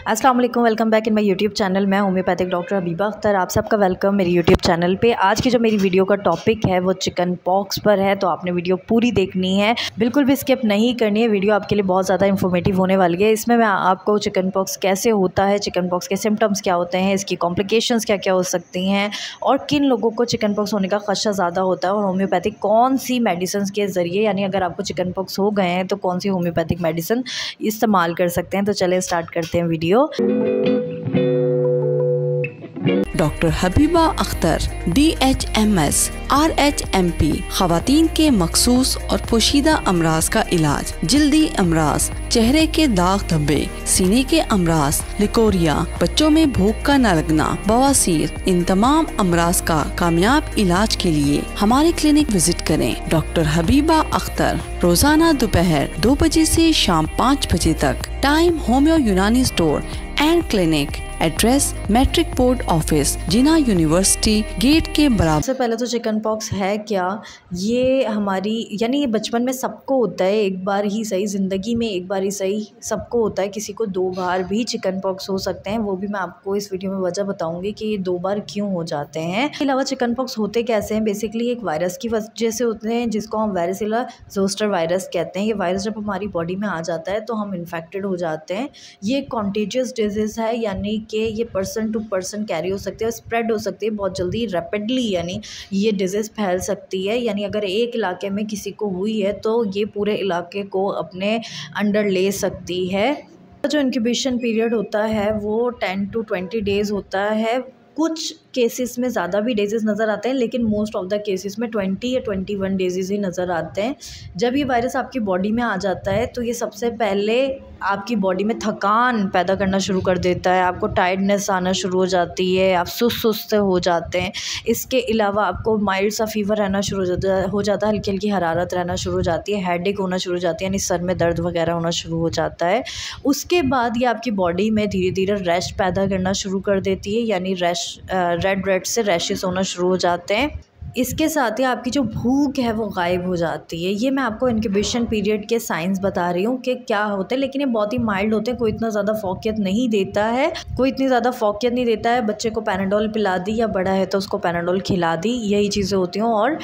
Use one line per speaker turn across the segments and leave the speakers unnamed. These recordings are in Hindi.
अस्सलाम वालेकुम, welcome back in my YouTube channel. मैं होम्योपैथिक डॉक्टर हबीबा अख्तर, आप सबका वेलकम मेरी यूट्यूब चैनल पे। आज की जो मेरी वीडियो का टॉपिक है वो चिकन पॉक्स पर है, तो आपने वीडियो पूरी देखनी है, बिल्कुल भी स्किप नहीं करनी है। वीडियो आपके लिए बहुत ज़्यादा इन्फॉर्मेटिव होने वाली है। इसमें मैं आपको चिकन पॉक्स कैसे होता है, चिकन पॉक्स के सिम्टम्स क्या होते हैं, इसकी कॉम्प्लिकेशंस क्या क्या हो सकती हैं और किन लोगों को चिकन पॉक्स होने का खदशा ज़्यादा होता है और होम्योपैथिक कौन सी मेडिसिन के ज़रिए, यानी अगर आपको चिकन पॉक्स हो गए हैं तो कौन सी होम्योपैथिक मेडिसिन इस्तेमाल कर सकते हैं। तो चलें स्टार्ट करते हैं video.
Doctor Habiba Akhtar DHMS RHMP खवातीन के मखसूस और पोशीदा अमराज का इलाज, जल्दी अमराज, चेहरे के दाग धब्बे, सीने के अमराज, लिकोरिया, बच्चों में भूख का न लगना, बवासीर, इन तमाम अमराज का कामयाब इलाज के लिए हमारे क्लिनिक विजिट करें। डॉक्टर हबीबा अख्तर, रोजाना दोपहर 2 बजे से शाम 5 बजे तक। Time homeo Unani store and clinic. Address matric board office, Jinnah university gate के बराबर।
सबसे पहले तो चिकन पॉक्स है क्या, ये हमारी यानी ये बचपन में सबको होता है, एक बार ही सही, ज़िंदगी में एक बार ही सही सबको होता है। किसी को 2 बार भी चिकन पॉक्स हो सकते हैं, वो भी मैं आपको इस वीडियो में वजह बताऊंगी कि ये 2 बार क्यों हो जाते हैं। इसके अलावा चिकन पॉक्स होते कैसे हैं, बेसिकली एक वायरस की वजह से होते हैं, जिसको हम वायरसिला जोस्टर वायरस कहते हैं। ये वायरस जब हमारी बॉडी में आ जाता है तो हम इन्फेक्टेड हो जाते हैं। ये कॉन्टेजियस डिजीज़ है, यानी कि ये पर्सन टू पर्सन कैरी हो सकती है, स्प्रेड हो सकती है बहुत जल्दी, रैपिडली, यानी ये डिजीज़ फैल सकती है। यानी अगर एक इलाके में किसी को हुई है तो ये पूरे इलाके को अपने अंडर ले सकती है। जो इंक्यूबेशन पीरियड होता है वो 10 to 20 डेज़ होता है। कुछ केसेस में ज़्यादा भी डेज़ नज़र आते हैं, लेकिन मोस्ट ऑफ द केसेस में 20 या 21 डेज़ ही नज़र आते हैं। जब ये वायरस आपकी बॉडी में आ जाता है तो ये सबसे पहले आपकी बॉडी में थकान पैदा करना शुरू कर देता है, आपको टायर्डनेस आना शुरू हो जाती है, आप सुस्त हो जाते हैं। इसके अलावा आपको माइल्ड सा फीवर रहना शुरू हो जाता है, हल्की हल्की हरारत रहना शुरू हो जाती है, हेडेक होना शुरू हो जाती है, यानी सर में दर्द वगैरह होना शुरू हो जाता है। उसके बाद ये आपकी बॉडी में धीरे धीरे रैश पैदा करना शुरू कर देती है, यानी रेड से रैशेस होना शुरू हो जाते हैं। इसके साथ ही आपकी जो भूख है वो गायब हो जाती है। ये मैं आपको इंक्यूबेशन पीरियड के साइंस बता रही हूँ कि क्या होते हैं, लेकिन ये बहुत ही माइल्ड होते हैं, कोई इतना ज़्यादा फौकियत नहीं देता है, बच्चे को पैनाडोल पिला दी या बड़ा है तो उसको पैनाडोल खिला दी, यही चीज़ें होती हैं और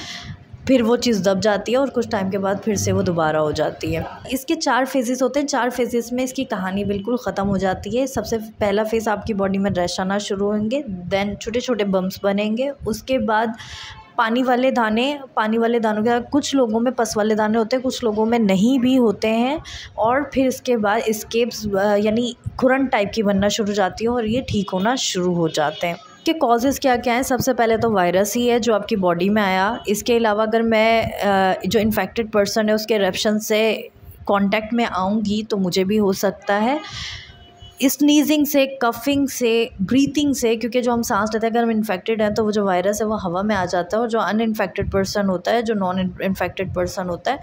फिर वो चीज़ दब जाती है और कुछ टाइम के बाद फिर से वो दोबारा हो जाती है। इसके 4 फेजेस होते हैं। 4 फेजेस में इसकी कहानी बिल्कुल ख़त्म हो जाती है। सबसे पहला फेज़, आपकी बॉडी में रैश आना शुरू होंगे, देन छोटे छोटे बम्प्स बनेंगे। उसके बाद पानी वाले दानों के, कुछ लोगों में पस वाले दाने होते हैं, कुछ लोगों में नहीं भी होते हैं। और फिर इसके बाद स्केप्स यानी खुरन टाइप की बनना शुरू हो जाती है और ये ठीक होना शुरू हो जाते हैं। के कॉजेज़ क्या क्या हैं, सबसे पहले तो वायरस ही है जो आपकी बॉडी में आया। इसके अलावा अगर मैं जो इन्फेक्टेड पर्सन है उसके रेप्शन से कांटेक्ट में आऊँगी तो मुझे भी हो सकता है। स्नीजिंग से, कफिंग से, ब्रीथिंग से, क्योंकि जो हम सांस लेते हैं अगर हम इन्फेक्टेड हैं तो वो जो वायरस है वो हवा में आ जाता है और जो अनइन्फेक्टेड पर्सन होता है, जो नॉन इन्फेक्टेड पर्सन होता है,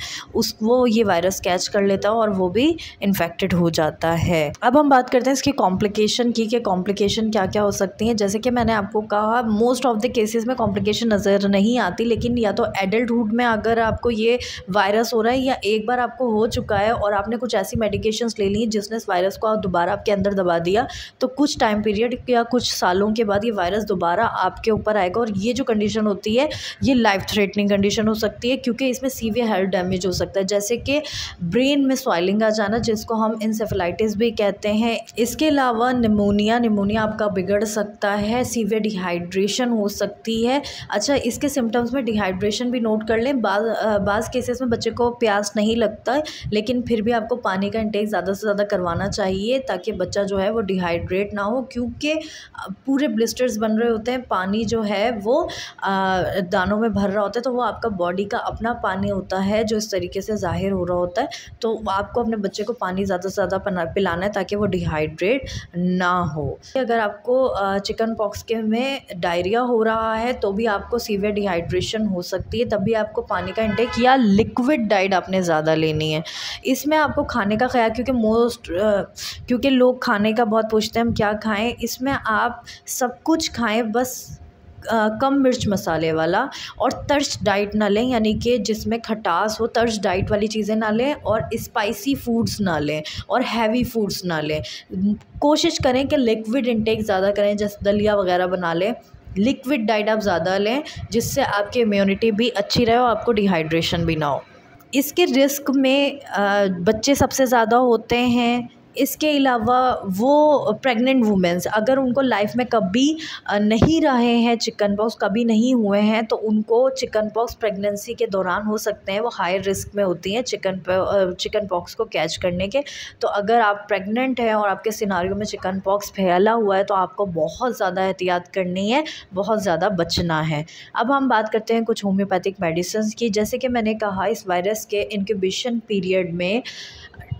वो ये वायरस कैच कर लेता है और वो भी इन्फेक्टेड हो जाता है। अब हम बात करते हैं इसकी कॉम्प्लिकेशन की, कि कॉम्प्लिकेशन क्या क्या हो सकती हैं। जैसे कि मैंने आपको कहा, मोस्ट ऑफ द केसेस में कॉम्प्लिकेशन नज़र नहीं आती, लेकिन या तो एडल्टहुड में अगर आपको ये वायरस हो रहा है या एक बार आपको हो चुका है और आपने कुछ ऐसी मेडिकेशंस ले ली जिसने इस वायरस को दोबारा आपके अंदर दबा दिया, तो कुछ टाइम पीरियड या कुछ सालों के बाद ये वायरस दोबारा आपके ऊपर आएगा और ये जो कंडीशन होती है ये लाइफ थ्रेटनिंग कंडीशन हो सकती है, क्योंकि इसमें सीवियर हेल्थ डैमेज हो सकता है, जैसे कि ब्रेन में स्वेलिंग आ जाना, जिसको हम इंसेफेलाइटिस भी कहते हैं। इसके अलावा निमोनिया आपका बिगड़ सकता है, सीवियर डिहाइड्रेशन हो सकती है। अच्छा, इसके सिम्टम्स में डिहाइड्रेशन भी नोट कर लें। बाज़ केसेस में बच्चे को प्यास नहीं लगता है, लेकिन फिर भी आपको पानी का इंटेक ज़्यादा से ज़्यादा करवाना चाहिए ताकि बच्चा जो है वो डिहाइड्रेट ना हो, क्योंकि पूरे ब्लिस्टर्स बन रहे होते हैं, पानी जो है वो दानों में भर रहा होता है, तो वो आपका बॉडी का अपना पानी होता है जो इस तरीके से ज़ाहिर हो रहा होता है। तो आपको अपने बच्चे को पानी ज़्यादा से ज़्यादा पिलाना है ताकि वो डिहाइड्रेट ना हो। अगर आपको चिकन पॉक्स के में डायरिया हो रहा है तो भी आपको सीवियर डिहाइड्रेशन हो सकती है, तब भी आपको पानी का इंटेक या लिक्विड डाइट आपने ज़्यादा लेनी है। इसमें आपको खाने का ख्याल, क्योंकि लोग खाने का बहुत पूछते हैं हम क्या खाएं, इसमें आप सब कुछ खाएं, बस कम मिर्च मसाले वाला, और तर्श डाइट ना लें, यानी कि जिसमें खटास हो, तर्श डाइट वाली चीज़ें ना लें, और स्पाइसी फूड्स ना लें, और हैवी फूड्स ना लें। कोशिश करें कि लिक्विड इंटेक ज़्यादा करें, जैसे दलिया वगैरह बना लें। लिक्विड डाइट आप ज़्यादा लें जिससे आपकी इम्यूनिटी भी अच्छी रहे और आपको डिहाइड्रेशन भी ना हो। इसके रिस्क में बच्चे सबसे ज़्यादा होते हैं। इसके अलावा वो प्रेग्नेंट वुमेन्स, अगर उनको लाइफ में कभी नहीं रहे हैं चिकन पॉक्स, कभी नहीं हुए हैं, तो उनको चिकन पॉक्स प्रेगनेंसी के दौरान हो सकते हैं। वो हाई रिस्क में होती हैं चिकन पॉक्स को कैच करने के। तो अगर आप प्रेग्नेंट हैं और आपके सिनारियो में चिकन पॉक्स फैला हुआ है तो आपको बहुत ज़्यादा एहतियात करनी है, बहुत ज़्यादा बचना है। अब हम बात करते हैं कुछ होम्योपैथिक मेडिसिन की। जैसे कि मैंने कहा, इस वायरस के इंक्यूबेशन पीरियड में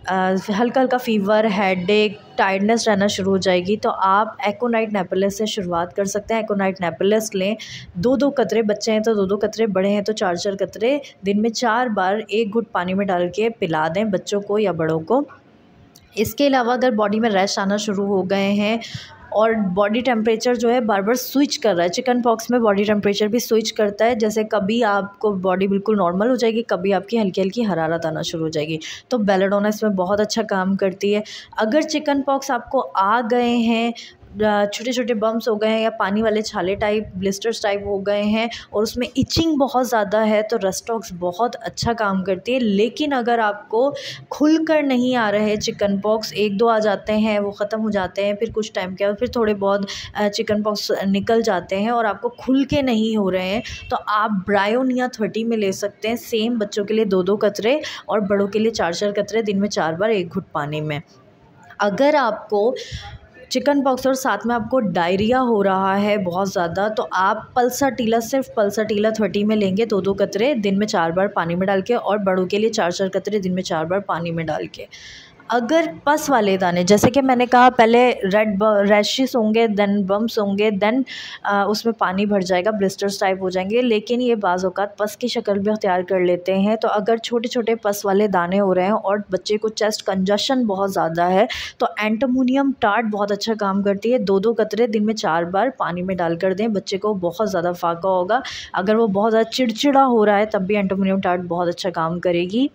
हल्का हल्का फ़ीवर, हेडेक, टायर्डनेस रहना शुरू हो जाएगी, तो आप एकोनाइट नेपोलिस से शुरुआत कर सकते हैं। एकोनाइट नेपोलिस लें, 2-2 कतरे, बच्चे हैं तो 2-2 कतरे, बड़े हैं तो 4-4 कतरे, दिन में 4 बार 1 घुट पानी में डाल के पिला दें बच्चों को या बड़ों को। इसके अलावा अगर बॉडी में रैश आना शुरू हो गए हैं और बॉडी टेम्परेचर जो है बार बार स्विच कर रहा है, चिकन पॉक्स में बॉडी टेम्परेचर भी स्विच करता है, जैसे कभी आपको बॉडी बिल्कुल नॉर्मल हो जाएगी, कभी आपकी हल्की हल्की हरारत आना शुरू हो जाएगी, तो बेलाडोना इसमें बहुत अच्छा काम करती है। अगर चिकन पॉक्स आपको आ गए हैं, छोटे छोटे बम्प्स हो गए हैं या पानी वाले छाले टाइप, ब्लिस्टर्स टाइप हो गए हैं और उसमें इचिंग बहुत ज़्यादा है, तो रस्टॉक्स बहुत अच्छा काम करती है। लेकिन अगर आपको खुलकर नहीं आ रहे चिकन पॉक्स, 1-2 आ जाते हैं, वो ख़त्म हो जाते हैं, फिर कुछ टाइम के बाद फिर थोड़े बहुत चिकन पॉक्स निकल जाते हैं और आपको खुल के नहीं हो रहे हैं, तो आप ब्रायोनिया 30 में ले सकते हैं। सेम बच्चों के लिए 2-2 कतरे और बड़ों के लिए 4-4 कतरे, दिन में 4 बार 1 घुट पानी में। अगर आपको चिकन पॉक्स और साथ में आपको डायरिया हो रहा है बहुत ज़्यादा, तो आप पल्साटीला, सिर्फ पल्साटीला 30 में लेंगे, 2-2 कतरे, दिन में 4 बार पानी में डाल के, और बड़ों के लिए 4-4 कतरे, दिन में 4 बार पानी में डाल के। अगर पस वाले दाने, जैसे कि मैंने कहा पहले रेड रैशेस होंगे, देन बम्प्स होंगे, देन उसमें पानी भर जाएगा, ब्लिस्टर्स टाइप हो जाएंगे, लेकिन ये बाज़ औक़ात पस की शक्ल भी अख्तियार कर लेते हैं। तो अगर छोटे छोटे पस वाले दाने हो रहे हैं और बच्चे को चेस्ट कंजशन बहुत ज़्यादा है, तो एंटामोनियम टार्ट बहुत अच्छा काम करती है। 2-2 कतरे, दिन में 4 बार पानी में डाल कर दें, बच्चे को बहुत ज़्यादा फ़ायदा होगा। अगर वो बहुत ज़्यादा चिड़चिड़ा हो रहा है तब भी एंटामोनियम टार्ट बहुत अच्छा काम करेगी।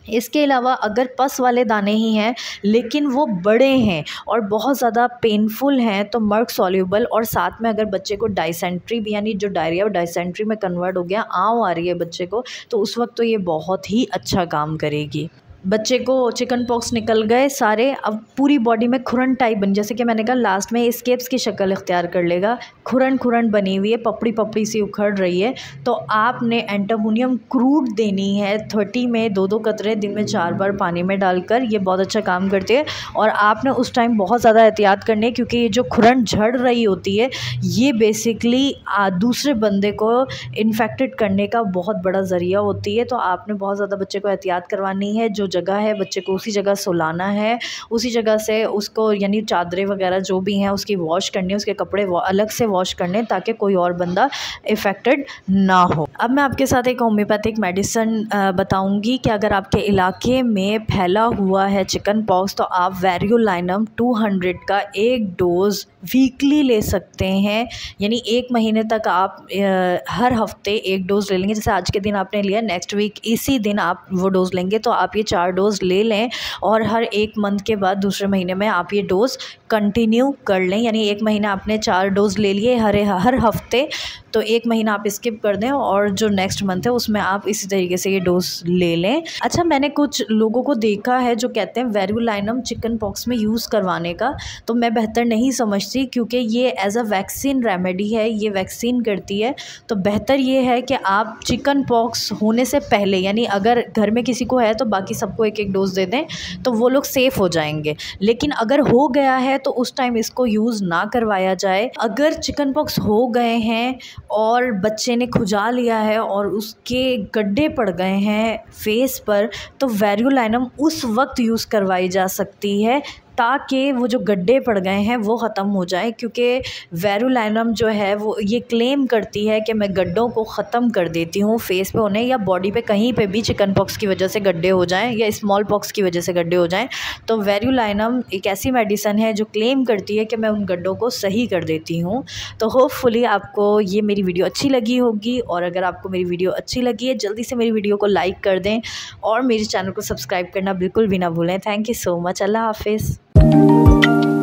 इसके अलावा अगर पस वाले दाने ही हैं लेकिन वो बड़े हैं और बहुत ज़्यादा पेनफुल हैं, तो मर्क सॉल्यूबल, और साथ में अगर बच्चे को डायसेंट्री भी, यानी जो डायरिया डायसेंट्री में कन्वर्ट हो गया, आँव आ रही है बच्चे को, तो उस वक्त तो ये बहुत ही अच्छा काम करेगी। बच्चे को चिकन पॉक्स निकल गए सारे, अब पूरी बॉडी में खुरन टाइप बन, जैसे कि मैंने कहा लास्ट में स्केप्स की शक्ल इख्तियार कर लेगा, खुरन बनी हुई है, पपड़ी पपड़ी सी उखड़ रही है, तो आपने एंटामोनियम क्रूड देनी है 30 में, 2-2 कतरे, दिन में 4 बार पानी में डालकर। ये बहुत अच्छा काम करती है और आपने उस टाइम बहुत ज़्यादा एहतियात करनी है, क्योंकि ये जो खुरन झड़ रही होती है ये बेसिकली दूसरे बंदे को इन्फेक्टेड करने का बहुत बड़ा ज़रिया होती है। तो आपने बहुत ज़्यादा बच्चे को एहतियात करवानी है, जो जगह है बच्चे को उसी जगह सुलाना है, उसी जगह से उसको, यानी चादरें वगैरह जो भी हैं उसकी वॉश करनी है, उसके कपड़े अलग से वॉश करने, ताकि कोई और बंदा इफ़ेक्टेड ना हो। अब मैं आपके साथ एक होम्योपैथिक मेडिसिन बताऊंगी कि अगर आपके इलाके में फैला हुआ है चिकन पॉक्स, तो आप वेरियोलाइनम 200 का 1 डोज़ वीकली ले सकते हैं, यानी 1 महीने तक आप हर हफ्ते 1 डोज़ ले लेंगे। जैसे आज के दिन आपने लिया, नेक्स्ट वीक इसी दिन आप वो डोज़ लेंगे, तो आप ये 4 डोज़ ले लें और हर 1 मंथ के बाद दूसरे महीने में आप ये डोज़ कंटिन्यू कर लें। यानी 1 महीना आपने 4 डोज़ ले लिए हर हफ्ते, तो 1 महीना आप स्किप कर दें और जो नेक्स्ट मंथ है उसमें आप इसी तरीके से ये डोज़ ले लें। अच्छा, मैंने कुछ लोगों को देखा है जो कहते हैं वेरियोलाइनम चिकन पॉक्स में यूज़ करवाने का, तो मैं बेहतर नहीं समझती, क्योंकि ये एज अ वैक्सीन रेमेडी है, ये वैक्सीन करती है। तो बेहतर ये है कि आप चिकन पॉक्स होने से पहले, यानी अगर घर में किसी को है तो बाकी सबको 1-1 डोज़ दे दें, तो वो लोग सेफ़ हो जाएंगे। लेकिन अगर हो गया है तो उस टाइम इसको यूज़ ना करवाया जाए। अगर चिकन पॉक्स हो गए हैं और बच्चे ने खुजा लिया है और उसके गड्ढे पड़ गए हैं फेस पर, तो वेरियोलाइनम उस वक्त यूज़ करवाई जा सकती है ताकि वो जो गड्ढे पड़ गए हैं वो ख़त्म हो जाए, क्योंकि वेरुलैनम जो है वो ये क्लेम करती है कि मैं गड्ढों को ख़त्म कर देती हूँ फेस पे होने या बॉडी पे कहीं पे भी चिकन पॉक्स की वजह से गड्ढे हो जाएं या स्मॉल पॉक्स की वजह से गड्ढे हो जाएं। तो वेरुलैनम एक ऐसी मेडिसिन है जो क्लेम करती है कि मैं उन गड्ढों को सही कर देती हूँ। तो होपफुली आपको ये मेरी वीडियो अच्छी लगी होगी, और अगर आपको मेरी वीडियो अच्छी लगी है जल्दी से मेरी वीडियो को लाइक कर दें और मेरे चैनल को सब्सक्राइब करना बिल्कुल भी ना भूलें। Thank you so much. अल्लाह हाफिज़।